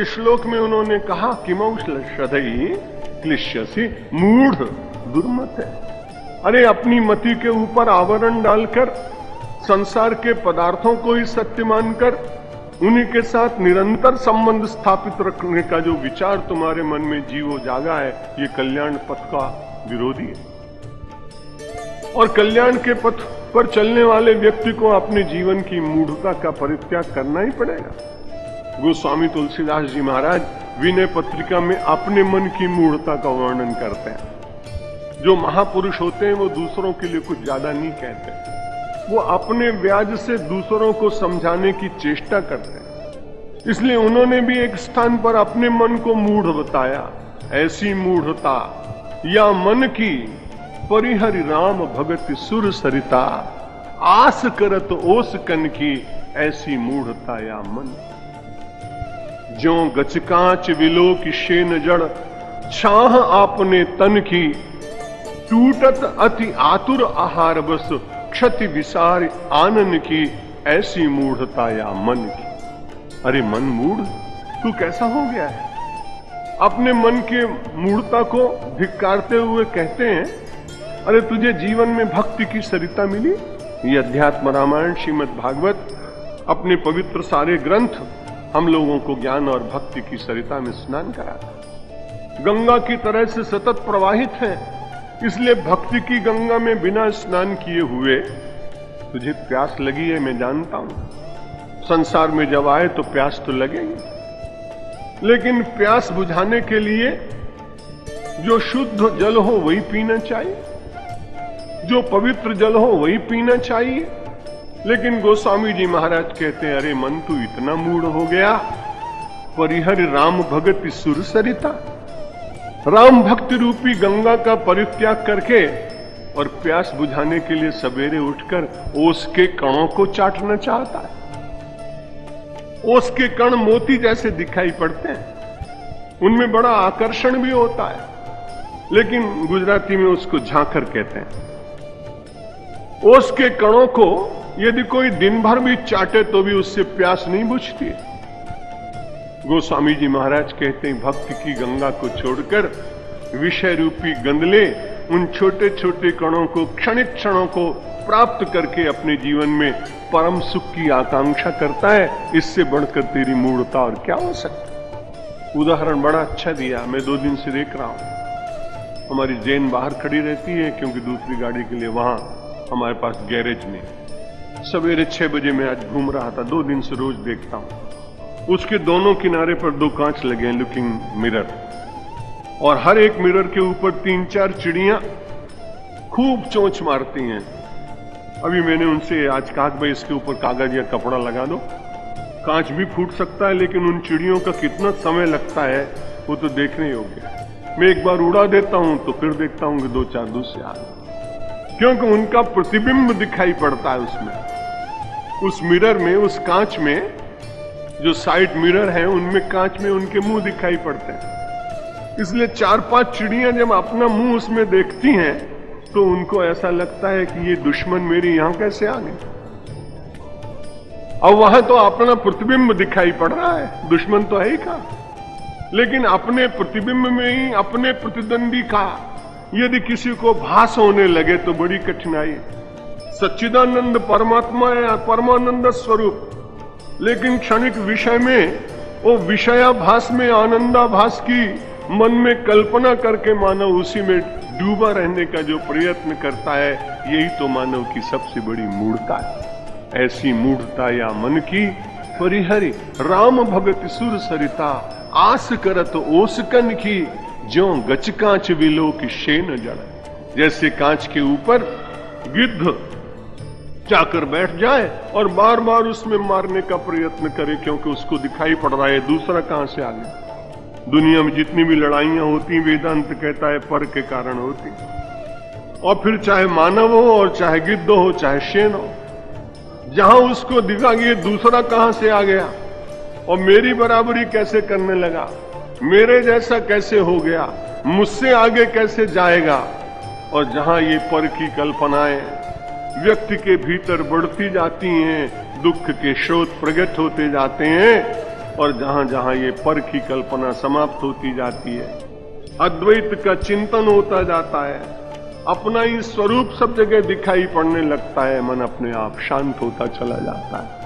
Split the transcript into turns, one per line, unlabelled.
दूसरे श्लोक में उन्होंने कहा किमौषधई क्लिश्यसि मूढ़ दुर्मत है। अरे अपनी मति के ऊपर आवरण डालकर संसार के पदार्थों को ही सत्य मानकर उन्हीं के साथ निरंतर संबंध स्थापित रखने का जो विचार तुम्हारे मन में जीवो जागा है, ये कल्याण पथ का विरोधी है। और कल्याण के पथ पर चलने वाले व्यक्ति को अपने जीवन की मूढ़ता का परित्याग करना ही पड़ेगा। गोस्वामी तुलसीदास जी महाराज विनय पत्रिका में अपने मन की मूढ़ता का वर्णन करते हैं। जो महापुरुष होते हैं वो दूसरों के लिए कुछ ज्यादा नहीं कहते, वो अपने व्याज से दूसरों को समझाने की चेष्टा करते हैं। इसलिए उन्होंने भी एक स्थान पर अपने मन को मूढ़ बताया। ऐसी मूढ़ता या मन की परिहरि राम भगत सुर सरिता, आस करत ओस कन की ऐसी मूढ़ता या मन। ज्यों गचकांच विलो की शेन जड़, छाह आपने तन की, टूटत अति आतुर आहार बस, क्षति विसार आनन की ऐसी मूढ़ता या मन की। अरे मन मूढ़, तू कैसा हो गया है? अपने मन के मूढ़ता को धिक्कारते हुए कहते हैं, अरे तुझे जीवन में भक्ति की सरिता मिली। ये अध्यात्म रामायण श्रीमद् भागवत अपने पवित्र सारे ग्रंथ हम लोगों को ज्ञान और भक्ति की सरिता में स्नान कराता, गंगा की तरह से सतत प्रवाहित है। इसलिए भक्ति की गंगा में बिना स्नान किए हुए तुझे प्यास लगी है, मैं जानता हूं। संसार में जब आए तो प्यास तो लगेगी, लेकिन प्यास बुझाने के लिए जो शुद्ध जल हो वही पीना चाहिए, जो पवित्र जल हो वही पीना चाहिए। लेकिन गोस्वामी जी महाराज कहते हैं, अरे मन तू इतना मूढ़ हो गया, परिहरि राम भगत सुर सरिता, राम भक्ति रूपी गंगा का परित्याग करके और प्यास बुझाने के लिए सवेरे उठकर ओस के कणों को चाटना चाहता है। ओस के कण मोती जैसे दिखाई पड़ते हैं, उनमें बड़ा आकर्षण भी होता है, लेकिन गुजराती में उसको झांकर कहते हैं। ओस के कणों को यदि कोई दिन भर भी चाटे तो भी उससे प्यास नहीं बुझती। गोस्वामी जी महाराज कहते हैं, भक्ति की गंगा को छोड़कर विषय रूपी गंदले उन छोटे छोटे कणों को, क्षणिक क्षणों को प्राप्त करके अपने जीवन में परम सुख की आकांक्षा करता है। इससे बढ़कर तेरी मूढ़ता और क्या हो सकता। उदाहरण बड़ा अच्छा दिया, मैं 2 दिन से देख रहा हूं। हमारी जैन बाहर खड़ी रहती है क्योंकि दूसरी गाड़ी के लिए वहां हमारे पास गैरेज में। सवेरे 6 बजे मैं आज घूम रहा था, 2 दिन से रोज देखता हूं। उसके दोनों किनारे पर 2 कांच लगे हैं, लुकिंग मिरर, और हर एक मिरर के ऊपर 3-4 चिड़ियां खूब चोंच मारती हैं। अभी मैंने उनसे आज कहा भाई इसके ऊपर कागज या कपड़ा लगा दो, कांच भी फूट सकता है, लेकिन उन चिड़ियों का कितना समय लगता है वो तो देखने योग्य है। मैं एक बार उड़ा देता हूं तो फिर देखता हूं कि 2-4 दूसरे आ गए, क्योंकि उनका प्रतिबिंब दिखाई पड़ता है उसमें, उस मिरर में, उस कांच में। जो साइड मिरर है उनमें कांच में उनके मुंह दिखाई पड़ते हैं। इसलिए 4-5 चिड़ियां जब अपना मुंह उसमें देखती हैं तो उनको ऐसा लगता है कि ये दुश्मन मेरी यहां कैसे आ गए। अब वहां तो अपना प्रतिबिंब दिखाई पड़ रहा है, दुश्मन तो है ही का, लेकिन अपने प्रतिबिंब में ही अपने प्रतिद्वंदी का यदि किसी को भास होने लगे तो बड़ी कठिनाई। सच्चिदानंद परमात्मा है, परमानंद स्वरूप, लेकिन क्षणिक विषय में वो विषयाभास में, आनंदाभास की मन में कल्पना करके मानव उसी में डूबा रहने का जो प्रयत्न करता है, यही तो मानव की सबसे बड़ी मूढ़ता है। ऐसी मूढ़ता या मन की परिहरि राम भगत सुर सरिता, आस करत ओसकन की, ज्यों गचकांच विलो की शेन जड़। जैसे कांच के ऊपर गिद्ध जाकर बैठ जाए और बार बार उसमें मारने का प्रयत्न करे, क्योंकि उसको दिखाई पड़ रहा है दूसरा कहां से आ गया। दुनिया में जितनी भी लड़ाइयां होती, वेदांत कहता है पर के कारण होती। और फिर चाहे मानव हो और चाहे गिद्ध हो, चाहे शेन हो, जहां उसको दिखा कि ये दूसरा कहां से आ गया और मेरी बराबरी कैसे करने लगा, मेरे जैसा कैसे हो गया, मुझसे आगे कैसे जाएगा। और जहां ये पर की कल्पनाएं व्यक्ति के भीतर बढ़ती जाती हैं, दुख के स्रोत प्रकट होते जाते हैं और जहां जहां ये पर की कल्पना समाप्त होती जाती है, अद्वैत का चिंतन होता जाता है, अपना ही स्वरूप सब जगह दिखाई पड़ने लगता है, मन अपने आप शांत होता चला जाता है।